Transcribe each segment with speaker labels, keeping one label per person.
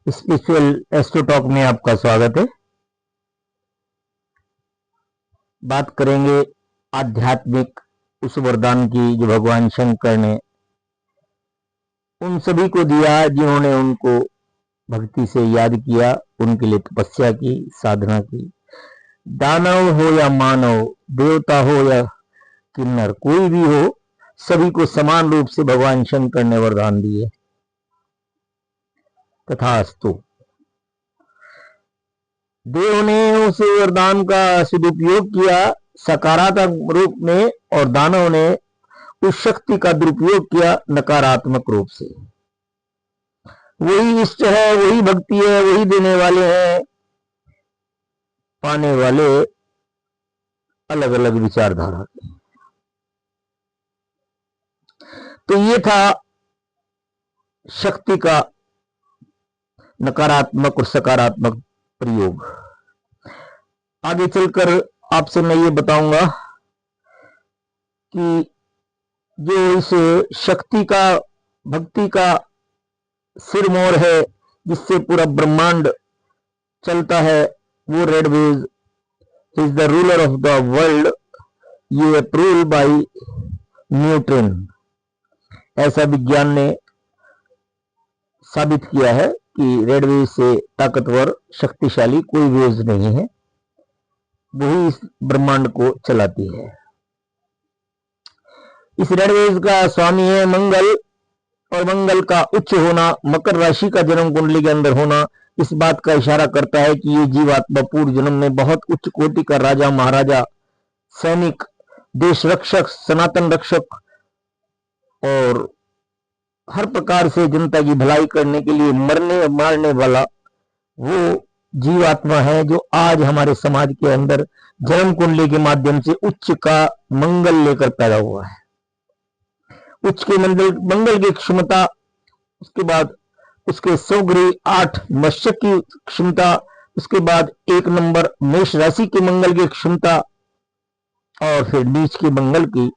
Speaker 1: Spiritual astro talk में आपका स्वागत है। बात करेंगे आध्यात्मिक उस वरदान की जो भगवान शंकर ने उन सभी को दिया जिन्होंने उनको भक्ति से याद किया, उनके लिए तपस्या की, साधना की। दानव हो या मानव, देवता हो या किन्नर, कोई भी हो, सभी को समान रूप से भगवान शंकर ने वरदान दिए। तथास्तु। देव ने उस वरदान का सदुपयोग किया सकारात्मक रूप में और दानव ने उस शक्ति का दुरुपयोग किया नकारात्मक रूप से। वही इष्ट है, वही भक्ति है, वही देने वाले हैं, पाने वाले अलग अलग विचारधारा के। तो ये था शक्ति का नकारात्मक और सकारात्मक प्रयोग। आगे चलकर आपसे मैं ये बताऊंगा कि जो इस शक्ति का, भक्ति का सिरमौर है, जिससे पूरा ब्रह्मांड चलता है, वो red wedge is the ruler of the world, ये अप्रूव बाय न्यूटन। ऐसा विज्ञान ने साबित किया है कि रेड वेव से ताकतवर, शक्तिशाली कोई वेव्स नहीं है, वही इस ब्रह्मांड को चलाती है। इस रेड वेव का स्वामी है मंगल, और मंगल का उच्च होना, मकर राशि का जन्म कुंडली के अंदर होना, इस बात का इशारा करता है कि ये जीवात्मा पूर्व जन्म में बहुत उच्च कोटि का राजा, महाराजा, सैनिक, देश रक्षक, सनातन रक्षक और हर प्रकार से जनता की भलाई करने के लिए मरने और मारने वाला वो जीवात्मा है, जो आज हमारे समाज के अंदर जन्म कुंडली के माध्यम से उच्च का मंगल लेकर पैदा हुआ है। उच्च के मंगल की क्षमता, उसके बाद उसके 100 ग्रह, 8 मत्स्य की क्षमता, उसके बाद 1 नंबर मेष राशि के मंगल की क्षमता, और फिर नीच के मंगल की,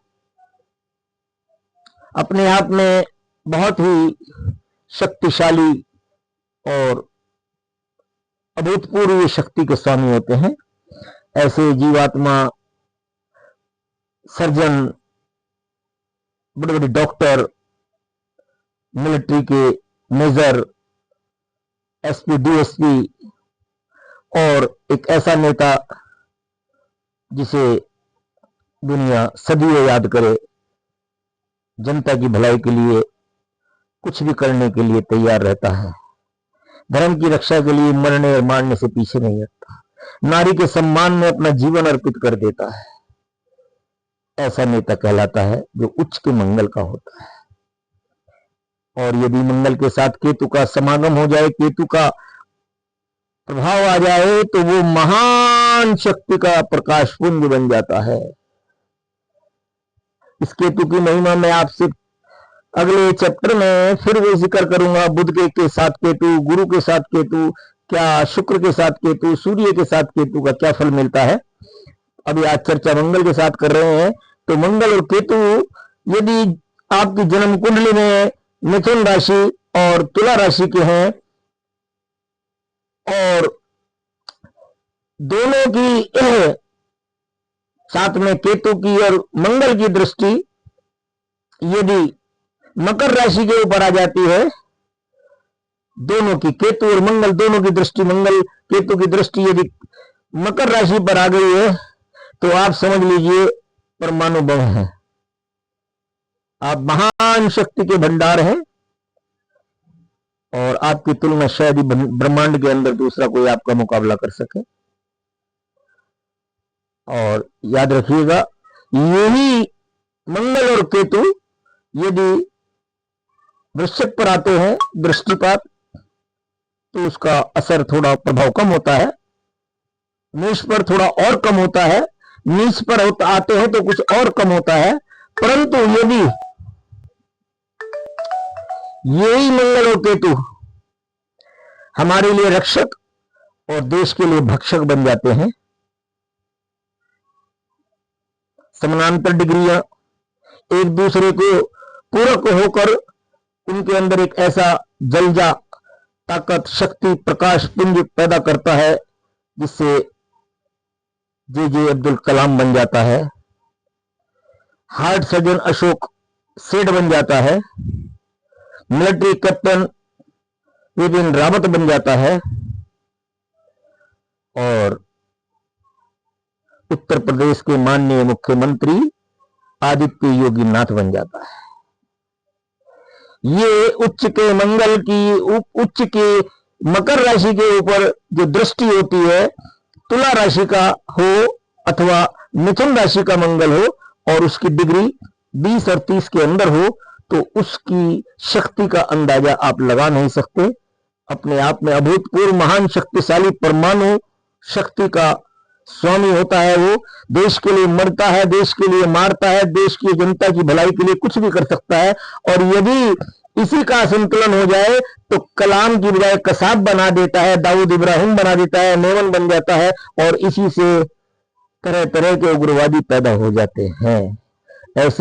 Speaker 1: अपने आप में बहुत ही शक्तिशाली और अभूतपूर्व शक्ति के स्वामी होते हैं। ऐसे जीवात्मा, सर्जन, बड़े बड़े डॉक्टर, मिलिट्री के मेजर, एसपी, डीएसपी और एक ऐसा नेता जिसे दुनिया सदियों याद करे, जनता की भलाई के लिए कुछ भी करने के लिए तैयार रहता है, धर्म की रक्षा के लिए मरने और मारने से पीछे नहीं हटता, नारी के सम्मान में अपना जीवन अर्पित कर देता है। ऐसा नेता कहलाता है जो उच्च के मंगल का होता है। और यदि मंगल के साथ केतु का समागम हो जाए, केतु का प्रभाव आ जाए, तो वो महान शक्ति का प्रकाश पुंज बन जाता है। इस केतु की महिमा मैं आपसे अगले चैप्टर में फिर भी जिक्र करूंगा। बुध के साथ केतु, गुरु के साथ केतु, क्या शुक्र के साथ केतु, सूर्य के साथ केतु का क्या फल मिलता है। अभी आज चर्चा मंगल के साथ कर रहे हैं। तो मंगल और केतु यदि आपकी जन्म कुंडली में मिथुन राशि और तुला राशि के हैं, और दोनों की साथ में केतु की और मंगल की दृष्टि यदि मकर राशि के ऊपर आ जाती है, दोनों की, केतु और मंगल दोनों की दृष्टि, मंगल केतु की दृष्टि यदि मकर राशि पर आ गई है, तो आप समझ लीजिए परमाणु बम है, आप महान शक्ति के भंडार हैं, और आपकी तुलना शायद ही ब्रह्मांड के अंदर दूसरा कोई आपका मुकाबला कर सके। और याद रखिएगा, यही मंगल और केतु यदि वृश्चिक पर आते हैं दृष्टिपात, तो उसका असर थोड़ा, प्रभाव कम होता है। मेष पर थोड़ा और कम होता है, नीच पर आते हैं तो कुछ और कम होता है। परंतु यदि यही मंगल और केतु हमारे लिए रक्षक और देश के लिए भक्षक बन जाते हैं, समानांतर डिग्रियां एक दूसरे को पूरक होकर उनके अंदर एक ऐसा जलजा ताकत, शक्ति, प्रकाश पुंज पैदा करता है, जिससे जे अब्दुल कलाम बन जाता है। हार्ट सर्जन अशोक सेठ बन जाता है। मिलिट्री कैप्टन विपिन रावत बन जाता है और उत्तर प्रदेश के माननीय मुख्यमंत्री आदित्य योगी नाथ बन जाता है। ये उच्च के मंगल की उच्च के मकर राशि के ऊपर जो दृष्टि होती है, तुला राशि का हो अथवा मिथुन राशि का मंगल हो और उसकी डिग्री 20 और 30 के अंदर हो, तो उसकी शक्ति का अंदाजा आप लगा नहीं सकते। अपने आप में अभूतपूर्व महान शक्तिशाली परमाणु शक्ति का स्वामी होता है। वो देश के लिए मरता है, देश के लिए मारता है, देश की जनता की भलाई के लिए कुछ भी कर सकता है। और यदि इसी का संतुलन हो जाए तो कलाम की बजाय कसाब बना देता है, दाऊद इब्राहिम बना देता है, मेमन बन जाता है और इसी से तरह तरह के उग्रवादी पैदा हो जाते हैं। ऐसे